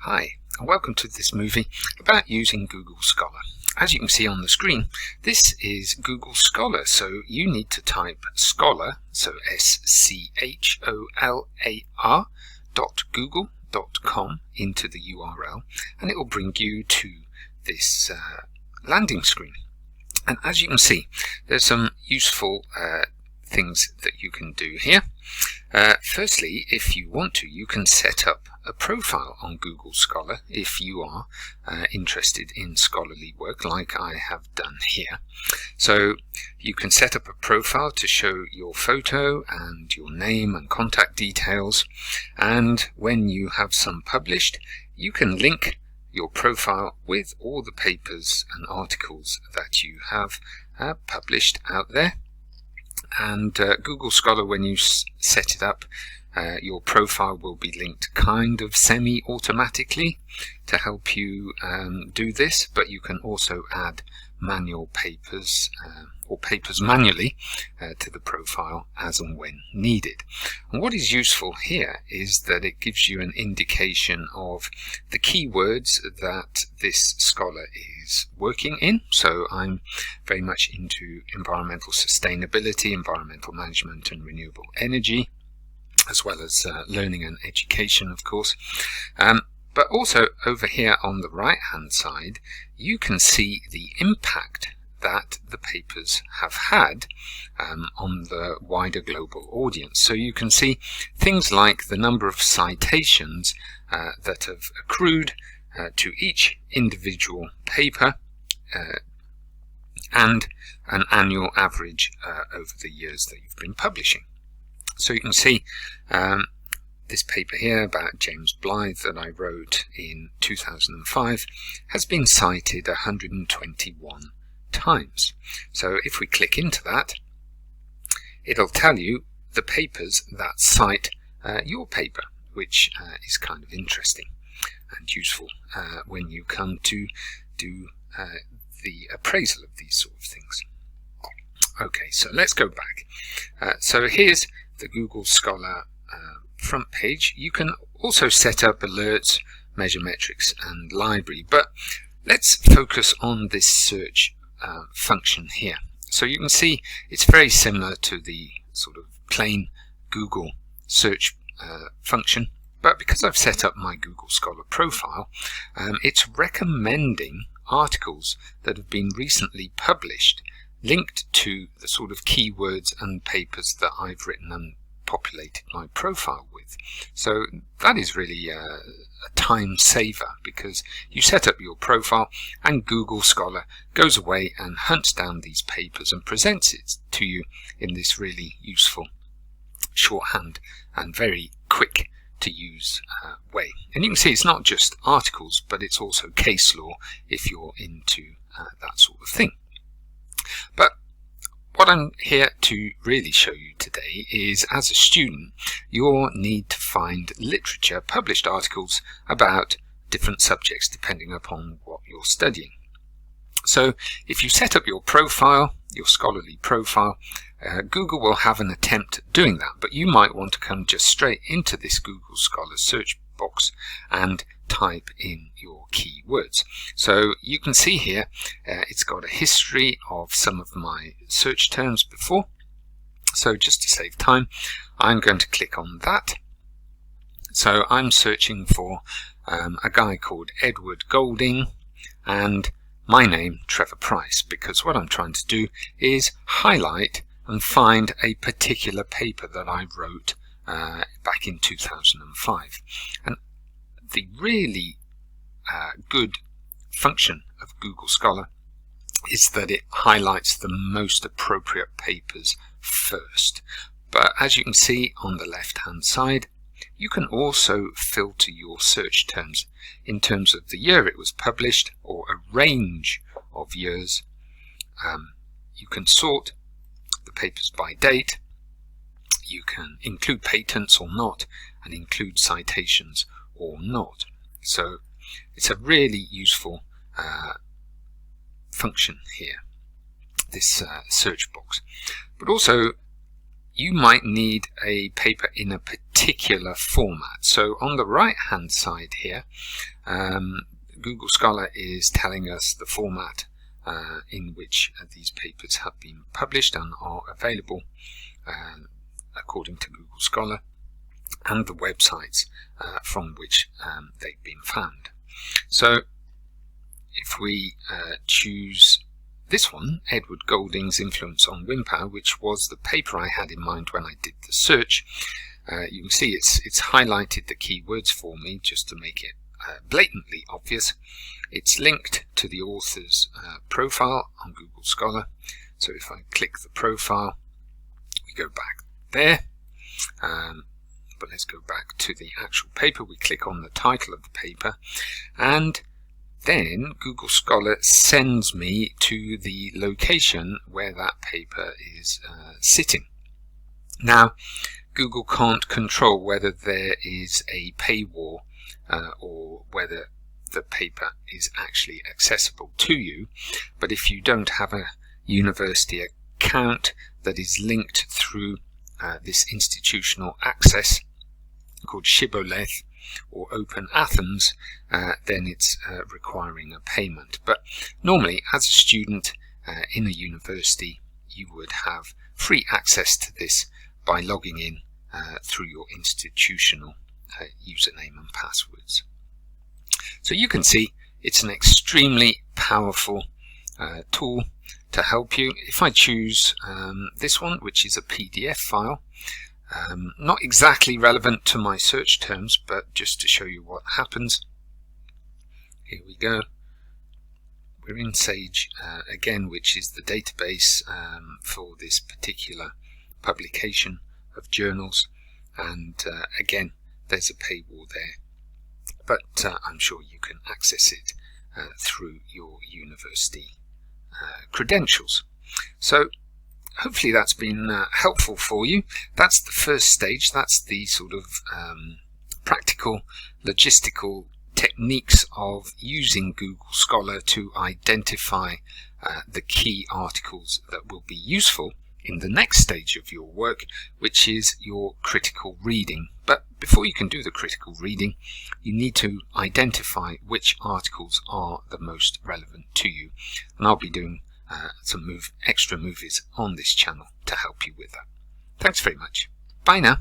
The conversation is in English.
Hi, and welcome to this movie about using Google Scholar. As you can see on the screen, this is Google Scholar, so you need to type Scholar, so SCHOLAR, .google.com into the URL, and it will bring you to this landing screen. And as you can see, there's some useful things that you can do here. Firstly, if you want to, you can set up a profile on Google Scholar if you are interested in scholarly work like I have done here. So you can set up a profile to show your photo and your name and contact details, and when you have some published, you can link your profile with all the papers and articles that you have published out there. And Google Scholar, when you set it up, your profile will be linked kind of semi-automatically to help you do this, but you can also add manual papers or papers manually to the profile as and when needed. And what is useful here is that it gives you an indication of the keywords that this scholar is working in. So I'm very much into environmental sustainability, environmental management and renewable energy, as well as learning and education, of course. But also over here on the right hand side, you can see the impact that the papers have had on the wider global audience. So you can see things like the number of citations that have accrued to each individual paper and an annual average over the years that you've been publishing. So you can see this paper here about James Blythe that I wrote in 2005 has been cited 121 times. So if we click into that, it'll tell you the papers that cite your paper, which is kind of interesting and useful when you come to do the appraisal of these sort of things. Okay, so let's go back. So here's the Google Scholar front page. You can also set up alerts, measure metrics and library, but let's focus on this search function here. So you can see it's very similar to the sort of plain Google search function, but because I've set up my Google Scholar profile, it's recommending articles that have been recently published linked to the sort of keywords and papers that I've written and populated my profile with. So that is really a time saver, because you set up your profile and Google Scholar goes away and hunts down these papers and presents it to you in this really useful shorthand and very quick to use way. And you can see it's not just articles, but it's also case law if you're into that sort of thing. But what I'm here to really show you today is, as a student, you'll need to find literature, published articles about different subjects depending upon what you're studying. So if you set up your profile, your scholarly profile, Google will have an attempt at doing that, but you might want to come just straight into this Google Scholar search box and type in your keywords. So you can see here it's got a history of some of my search terms before. So just to save time, I'm going to click on that. So I'm searching for a guy called Edward Golding and my name, Trevor Price, because what I'm trying to do is highlight and find a particular paper that I wrote back in 2005. And the really good function of Google Scholar is that it highlights the most appropriate papers first. But as you can see on the left hand side, you can also filter your search terms in terms of the year it was published or a range of years. You can sort the papers by date. You can include patents or not, and include citations or not. So it's a really useful function here, this search box. But also you might need a paper in a particular format. So on the right hand side here, Google Scholar is telling us the format in which these papers have been published and are available according to Google Scholar, and the websites from which they've been found. So if we choose this one, Edward Golding's Influence on Wind Power, which was the paper I had in mind when I did the search, you can see it's highlighted the keywords for me just to make it blatantly obvious. It's linked to the author's profile on Google Scholar. So if I click the profile, we go back there. But let's go back to the actual paper. We click on the title of the paper, and then Google Scholar sends me to the location where that paper is sitting. Now, Google can't control whether there is a paywall or whether the paper is actually accessible to you, but if you don't have a university account that is linked through this institutional access called Shibboleth or Open Athens, then it's requiring a payment. But normally, as a student in a university, you would have free access to this by logging in through your institutional username and passwords. So you can see it's an extremely powerful tool to help you. If I choose this one, which is a PDF file, not exactly relevant to my search terms, but just to show you what happens. Here we go. We're in Sage again, which is the database for this particular publication of journals, and again there's a paywall there, but I'm sure you can access it through your university credentials. So hopefully that's been helpful for you. That's the first stage. That's the sort of practical, logistical techniques of using Google Scholar to identify the key articles that will be useful in the next stage of your work, which is your critical reading. But before you can do the critical reading, you need to identify which articles are the most relevant to you. And I'll be doing some extra movies on this channel to help you with that. Thanks very much. Bye now.